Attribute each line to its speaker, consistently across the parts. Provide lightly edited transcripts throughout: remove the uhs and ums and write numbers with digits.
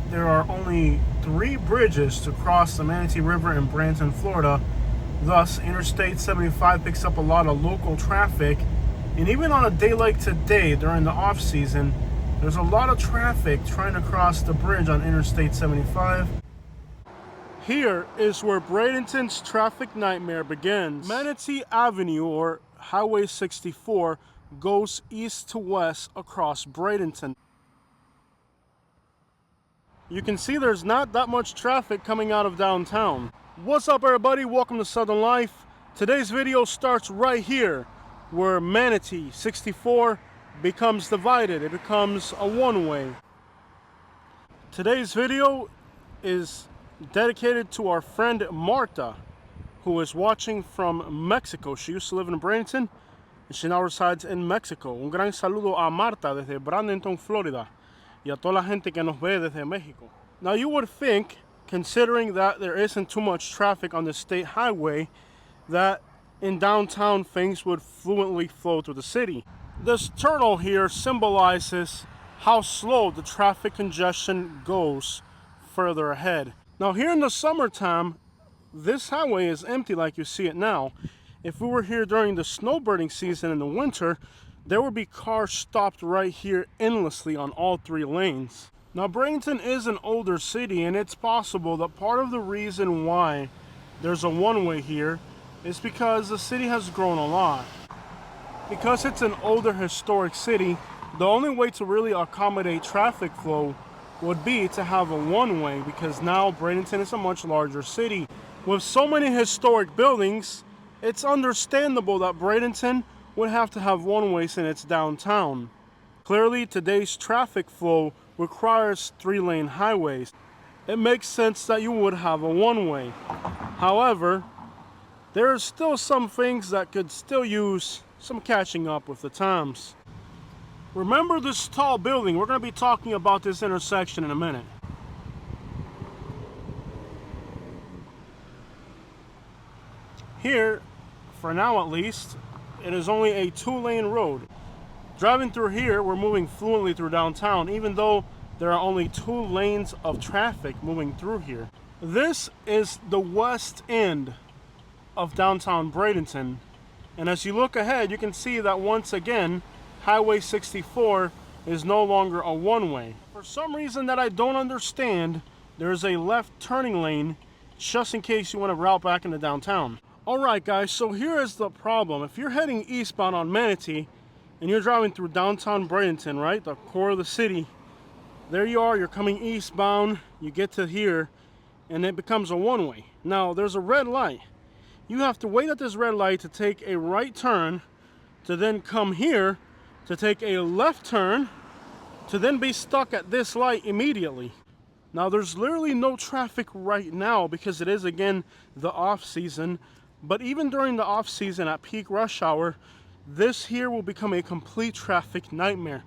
Speaker 1: there are only 3 bridges to cross the Manatee River in Bradenton, Florida. Thus, Interstate 75 picks up a lot of local traffic. And even on a day like today, during the off season, there's a lot of traffic trying to cross the bridge on Interstate 75. Here is where Bradenton's traffic nightmare begins. Manatee Avenue, or Highway 64, goes east to west across Bradenton. You can see there's not that much traffic coming out of downtown. What's up, everybody? Welcome to Southern Life. Today's video starts right here, where Manatee 64 becomes divided. It becomes a one-way. Today's video is dedicated to our friend Marta, who is watching from Mexico. She used to live in Bradenton, and she now resides in Mexico. Un gran saludo a Marta desde Bradenton, Florida, y a toda la gente que nos ve desde Mexico. Now, you would think, considering that there isn't too much traffic on the state highway, that in downtown things would fluently flow through the city. This turtle here symbolizes how slow the traffic congestion goes further ahead. Now, here in the summertime, this highway is empty like you see it now. If we were here during the snowbirding season in the winter, there would be cars stopped right here endlessly on all 3 lanes. Now, Bradenton is an older city, and it's possible that part of the reason why there's a one-way here is because the city has grown a lot. Because it's an older historic city, the only way to really accommodate traffic flow would be to have a one-way, because now Bradenton is a much larger city. With so many historic buildings, it's understandable that Bradenton would have to have one-ways in its downtown. Clearly, today's traffic flow requires 3-lane highways. It makes sense that you would have a one-way. However, there are still some things that could still use some catching up with the times. Remember this tall building. We're going to be talking about this intersection in a minute. Here, for now at least, it is only a 2-lane road. Driving through here, we're moving fluently through downtown, even though there are only 2 lanes of traffic moving through here. This is the west end of downtown Bradenton, and as you look ahead, you can see that once again, Highway 64 is no longer a one-way. For some reason that I don't understand, there's a left turning lane just in case you want to route back into downtown. Alright guys, so here is the problem. If you're heading eastbound on Manatee and you're driving through downtown Bradenton, right, the core of the city, there you are, you're coming eastbound, you get to here, and it becomes a one-way. Now, there's a red light. You have to wait at this red light to take a right turn, to then come here to take a left turn, to then be stuck at this light immediately. Now, there's literally no traffic right now because it is, again, the off season. But even during the off season at peak rush hour, this here will become a complete traffic nightmare.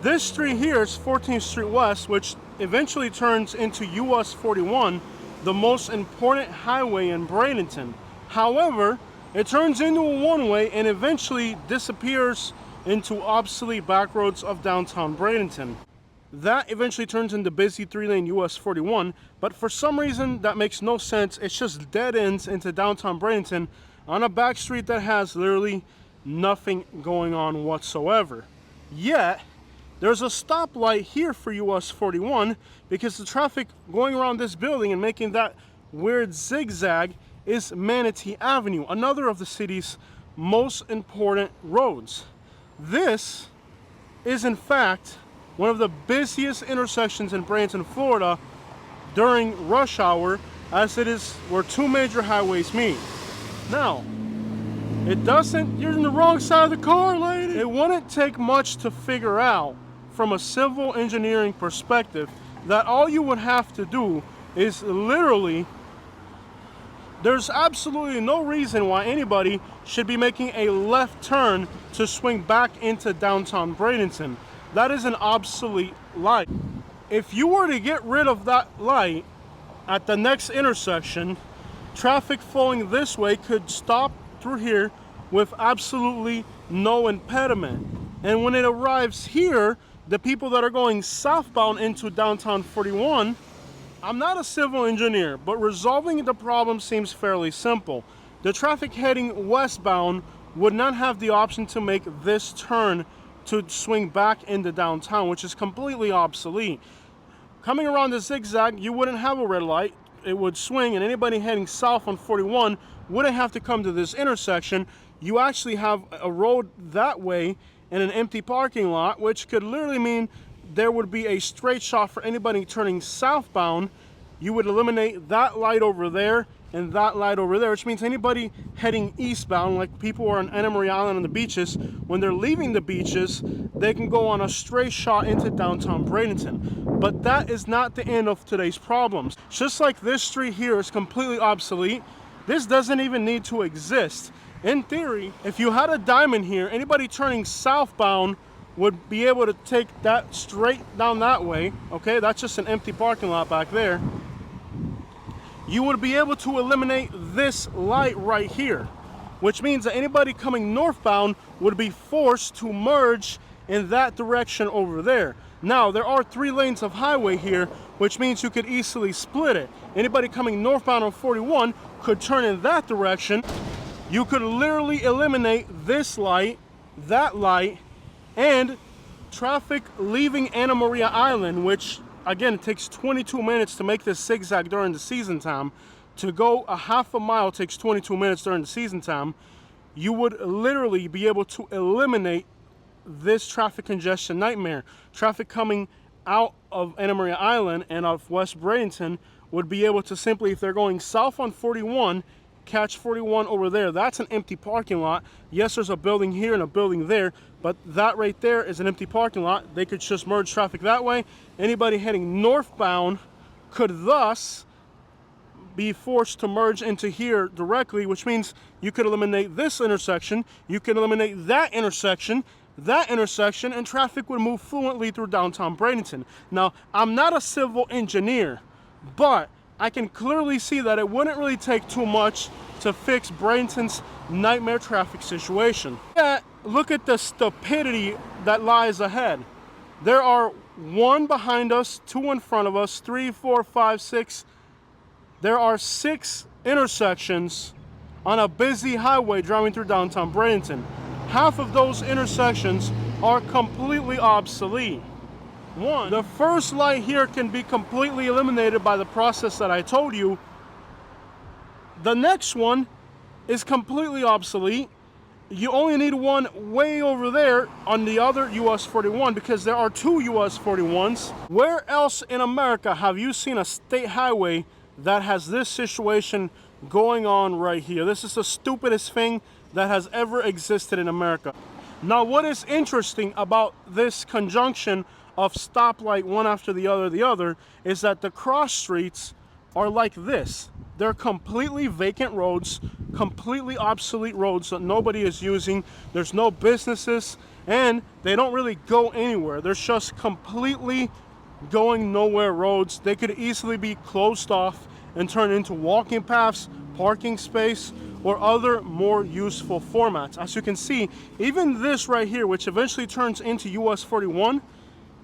Speaker 1: This street here is 14th Street West, which eventually turns into US 41, the most important highway in Bradenton. However, it turns into a one-way and eventually disappears into obsolete back roads of downtown Bradenton. That eventually turns into busy 3-lane US 41, but for some reason that makes no sense. It's just dead ends into downtown Bradenton on a back street that has literally nothing going on whatsoever. Yet, there's a stoplight here for US 41 because the traffic going around this building and making that weird zigzag is Manatee Avenue, another of the city's most important roads. This is, in fact, one of the busiest intersections in Bradenton, Florida during rush hour, as it is where 2 major highways meet. Now, you're in the wrong side of the car, lady. It wouldn't take much to figure out from a civil engineering perspective that all you would have to do is literally, there's absolutely no reason why anybody should be making a left turn to swing back into downtown Bradenton. That is an obsolete light. If you were to get rid of that light at the next intersection, traffic flowing this way could stop through here with absolutely no impediment. And when it arrives here, the people that are going southbound into downtown 41. I'm not a civil engineer, but resolving the problem seems fairly simple. The traffic heading westbound would not have the option to make this turn to swing back into downtown, which is completely obsolete. Coming around the zigzag, you wouldn't have a red light. It would swing, and anybody heading south on 41 wouldn't have to come to this intersection. You actually have a road that way and an empty parking lot, which could literally mean there would be a straight shot for anybody turning southbound. You would eliminate that light over there and that light over there, which means anybody heading eastbound, like people who are on Anna Maria Island on the beaches, when they're leaving the beaches, they can go on a straight shot into downtown Bradenton. But that is not the end of today's problems. Just like this street here is completely obsolete, this doesn't even need to exist. In theory, if you had a diamond here, anybody turning southbound would be able to take that straight down that way. Okay, that's just an empty parking lot back there. You would be able to eliminate this light right here, which means that anybody coming northbound would be forced to merge in that direction over there. Now, there are 3 lanes of highway here, which means you could easily split it. Anybody coming northbound on 41 could turn in that direction. You could literally eliminate this light, that light, and traffic leaving Anna Maria Island, which again, it takes 22 minutes to make this zigzag during the season time. To go a half a mile takes 22 minutes during the season time. You would literally be able to eliminate this traffic congestion nightmare. Traffic coming out of Anna Maria Island and of West Bradenton would be able to simply, if they're going south on 41, catch 41 over there. That's an empty parking lot. Yes, there's a building here and a building there, but that right there is an empty parking lot. They could just merge traffic that way. Anybody heading northbound could thus be forced to merge into here directly, which means you could eliminate this intersection, you could eliminate that intersection, and traffic would move fluently through downtown Bradenton. Now, I'm not a civil engineer, but I can clearly see that it wouldn't really take too much to fix Bradenton's nightmare traffic situation. Yeah, look at the stupidity that lies ahead. There are 1 behind us, 2 in front of us, 3, 4, 5, 6. There are 6 intersections on a busy highway driving through downtown Bradenton. Half of those intersections are completely obsolete. The first light here can be completely eliminated by the process that I told you. The next one is completely obsolete. You only need one way over there on the other US 41 because there are 2 US 41s. Where else in America have you seen a state highway that has this situation going on right here? This is the stupidest thing that has ever existed in America. Now, what is interesting about this conjunction of stoplight one after the other is that the cross streets are like this. They're completely vacant roads, completely obsolete roads that nobody is using. There's no businesses and they don't really go anywhere. They're just completely going nowhere roads. They could easily be closed off and turned into walking paths, parking space, or other more useful formats. As you can see, even this right here, which eventually turns into US 41,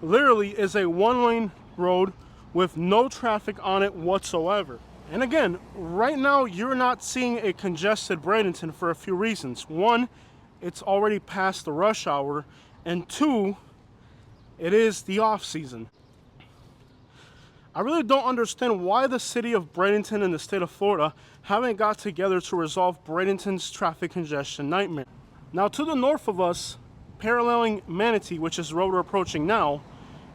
Speaker 1: literally is a 1-lane road with no traffic on it whatsoever. And again, right now you're not seeing a congested Bradenton for a few reasons. 1, it's already past the rush hour, and 2, it is the off season. I really don't understand why the city of Bradenton and the state of Florida haven't got together to resolve Bradenton's traffic congestion nightmare. Now, to the north of us, paralleling Manatee, which is the road we're approaching now,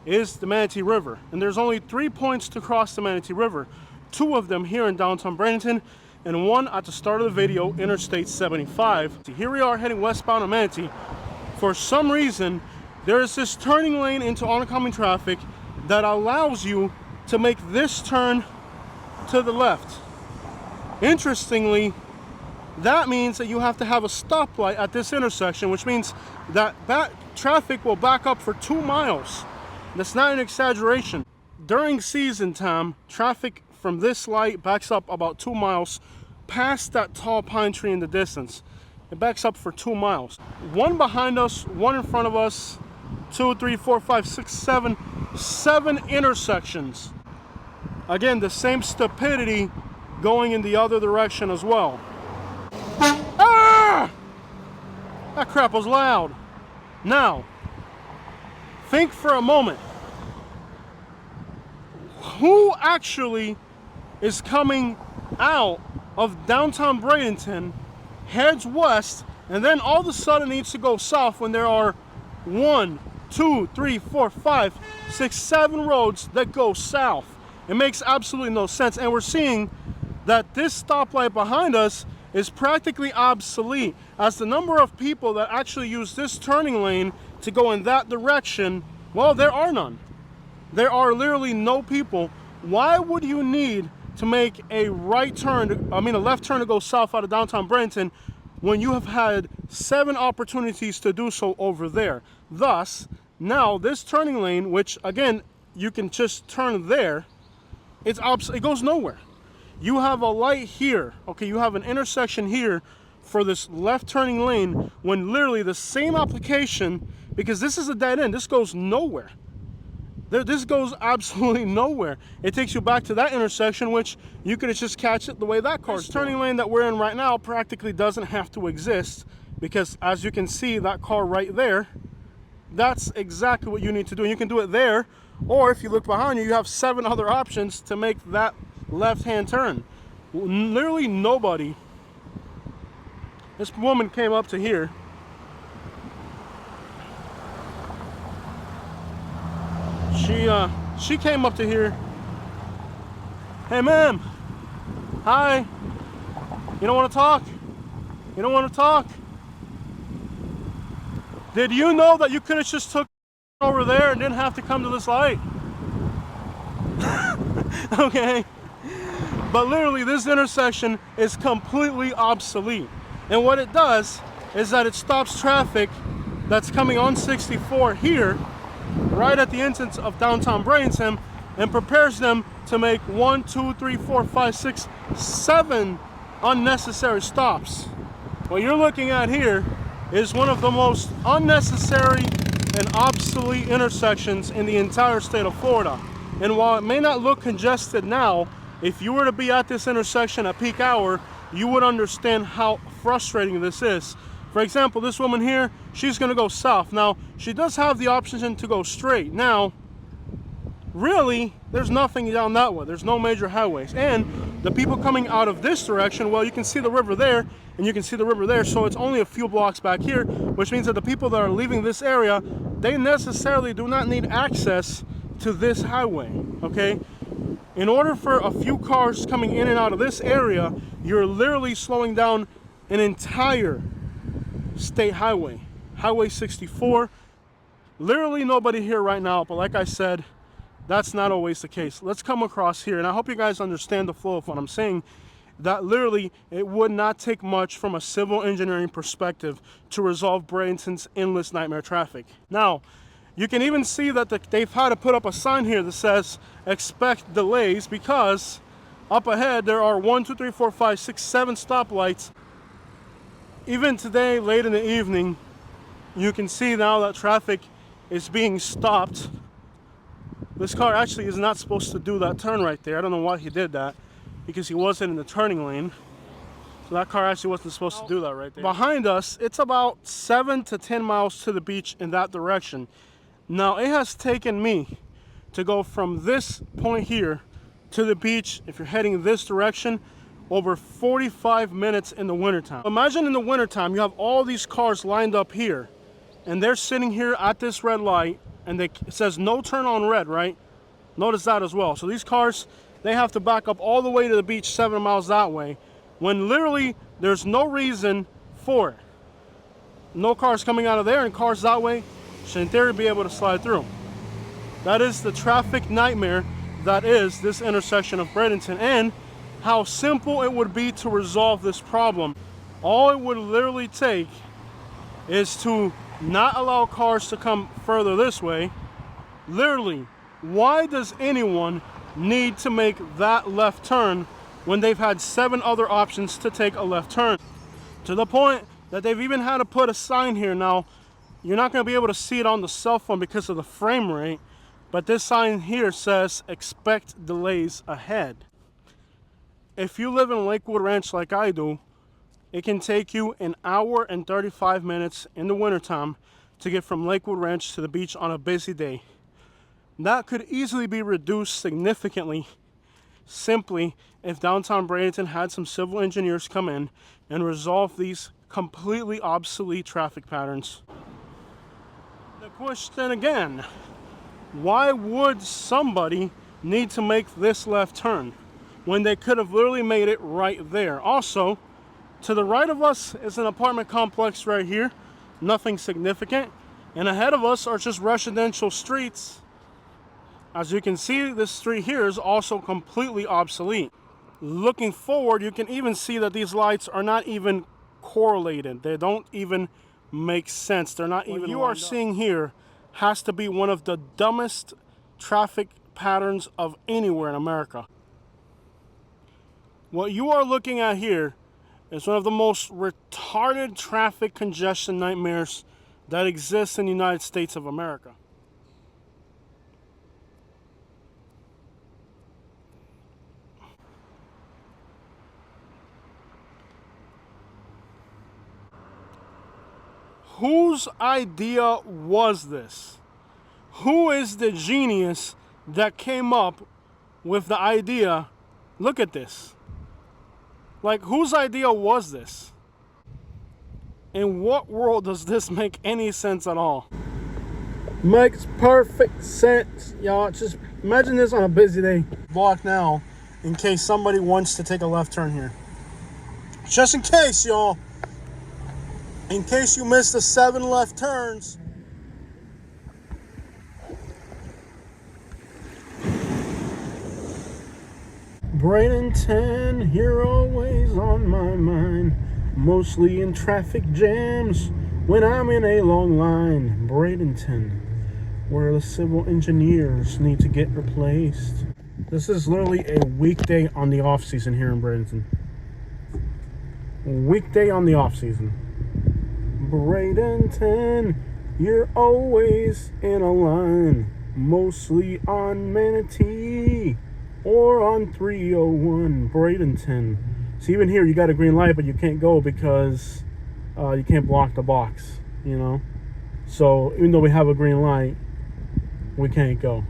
Speaker 1: is the Manatee River. And there's only 3 points to cross the Manatee River. 2 of them here in downtown Bradenton, and 1 at the start of the video, Interstate 75. Here we are heading westbound on Manatee. For some reason, there is this turning lane into oncoming traffic that allows you to make this turn to the left. Interestingly, that means that you have to have a stoplight at this intersection, which means that traffic will back up for 2 miles. That's not an exaggeration. During season time, traffic from this light backs up about 2 miles past that tall pine tree in the distance. It backs up for 2 miles. 1 behind us, 1 in front of us, 2, 3, 4, 5, 6, 7. 7 intersections. Again, the same stupidity going in the other direction as well. Ah! That crap was loud. Now, think for a moment. Who actually is coming out of downtown Bradenton, heads west, and then all of a sudden needs to go south when there are 1, 2, 3, 4, 5, 6, 7 roads that go south? It makes absolutely no sense. And we're seeing that this stoplight behind us is practically obsolete, as the number of people that actually use this turning lane to go in that direction, well, there are none. There are literally no people. Why would you need to make a left turn to go south out of downtown Bradenton when you have had 7 opportunities to do so over there? Thus, now this turning lane, which again, you can just turn there, it goes nowhere. You have a light here, okay, you have an intersection here for this left turning lane, when literally the same application, because this is a dead end, this goes nowhere. This goes absolutely nowhere. It takes you back to that intersection, which you could just catch it the way that car's turning lane that we're in right now practically doesn't have to exist, because as you can see, that car right there, that's exactly what you need to do. And you can do it there, or if you look behind you, you have 7 other options to make that left-hand turn. Literally nobody. This woman came up to here. She came up to here. Hey, ma'am. Hi. You don't want to talk? You don't want to talk? Did you know that you could have just took over there and didn't have to come to this light? Okay. But literally, this intersection is completely obsolete. And what it does is that it stops traffic that's coming on 64 here, right at the entrance of downtown Bradenton, and prepares them to make 1, 2, 3, 4, 5, 6, 7 unnecessary stops. What you're looking at here is one of the most unnecessary and obsolete intersections in the entire state of Florida. And while it may not look congested now, if you were to be at this intersection at peak hour, you would understand how frustrating this is. For example, this woman here, she's going to go south. Now, she does have the option to go straight. Now, really, there's nothing down that way. There's no major highways. And the people coming out of this direction, well, you can see the river there, and you can see the river there, so it's only a few blocks back here, which means that the people that are leaving this area, they necessarily do not need access to this highway, okay? In order for a few cars coming in and out of this area, you're literally slowing down an entire state highway, Highway 64. Literally nobody here right now, but like I said, that's not always the case. Let's come across here, and I hope you guys understand the flow of what I'm saying, that literally it would not take much from a civil engineering perspective to resolve Bradenton's endless nightmare traffic. Now, you can even see that they've had to put up a sign here that says expect delays, because up ahead there are 1, 2, 3, 4, 5, 6, 7 stoplights. Even today, late in the evening, you can see now that traffic is being stopped. This car actually is not supposed to do that turn right there. I don't know why he did that, because he wasn't in the turning lane. So that car actually wasn't supposed to do that right there. Behind us, it's about 7 to 10 miles to the beach in that direction. Now, it has taken me to go from this point here to the beach, if you're heading this direction, over 45 minutes in the wintertime. Imagine in the wintertime, you have all these cars lined up here, and they're sitting here at this red light, and it says no turn on red, right? Notice that as well. So these cars, they have to back up all the way to the beach 7 miles that way, when literally there's no reason for it. No cars coming out of there, and cars that way should in theory be able to slide through. That is the traffic nightmare that is this intersection of Bradenton, and how simple it would be to resolve this problem. All it would literally take is to not allow cars to come further this way. Literally, why does anyone need to make that left turn when they've had 7 other options to take a left turn? To the point that they've even had to put a sign here. Now, You're not going to be able to see it on the cell phone because of the frame rate, but this sign here says expect delays ahead. If you live in Lakewood Ranch like I do, it can take you an hour and 35 minutes in the wintertime to get from Lakewood Ranch to the beach on a busy day. That could easily be reduced significantly simply if downtown Bradenton had some civil engineers come in and resolve these completely obsolete traffic patterns. The question again, why would somebody need to make this left turn when they could have literally made it right there? Also, to the right of us is an apartment complex right here, nothing significant, and ahead of us are just residential streets. As you can see, this street here is also completely obsolete. Looking forward, you can even see that these lights are not even correlated. They don't even make sense. They're not even. What you are seeing here has to be one of the dumbest traffic patterns of anywhere in America. What you are looking at here is one of the most retarded traffic congestion nightmares that exists in the United States of America. Whose idea was this? Who is the genius that came up with the idea? Look at this. Like, whose idea was this? In what world does this make any sense at all? Makes perfect sense, y'all. Just imagine this on a busy day. Block now in case somebody wants to take a left turn here. Just in case, y'all. In case you missed the 7 left turns. Bradenton, you're always on my mind. Mostly in traffic jams when I'm in a long line. Bradenton, where the civil engineers need to get replaced. This is literally a weekday on the off season here in Bradenton. Weekday on the off season. Bradenton, you're always in a line, mostly on Manatee or on 301 Bradenton. So even here you got a green light, but you can't go because you can't block the box, you know. So even though we have a green light, we can't go.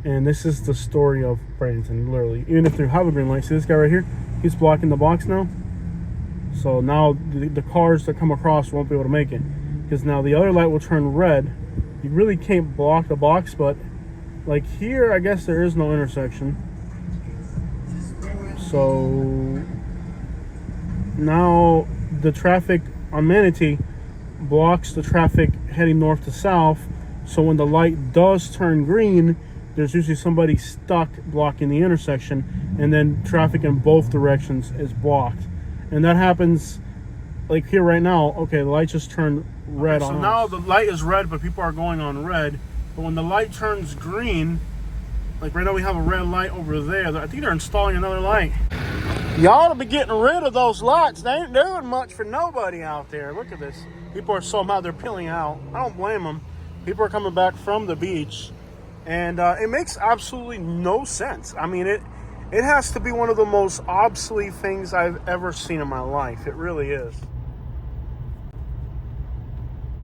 Speaker 1: And this is the story of Bradenton, literally. Even if they have a green light, see this guy right here? He's blocking the box now. So now the cars that come across won't be able to make it, because now the other light will turn red. You really can't block the box, but like here, I guess there is no intersection. So now the traffic on Manatee blocks the traffic heading north to south. So when the light does turn green, there's usually somebody stuck blocking the intersection, and then traffic in both directions is blocked. And that happens like here right now. Okay, the light just turned red on us. So now the light is red, but people are going on red. But when the light turns green, like right now we have a red light over there. I think they're installing another light. Y'all to be getting rid of those lights. They ain't doing much for nobody out there. Look at this. People are so mad they're peeling out. I don't blame them. People are coming back from the beach. And it makes absolutely no sense. I mean, it has to be one of the most obsolete things I've ever seen in my life. It really is.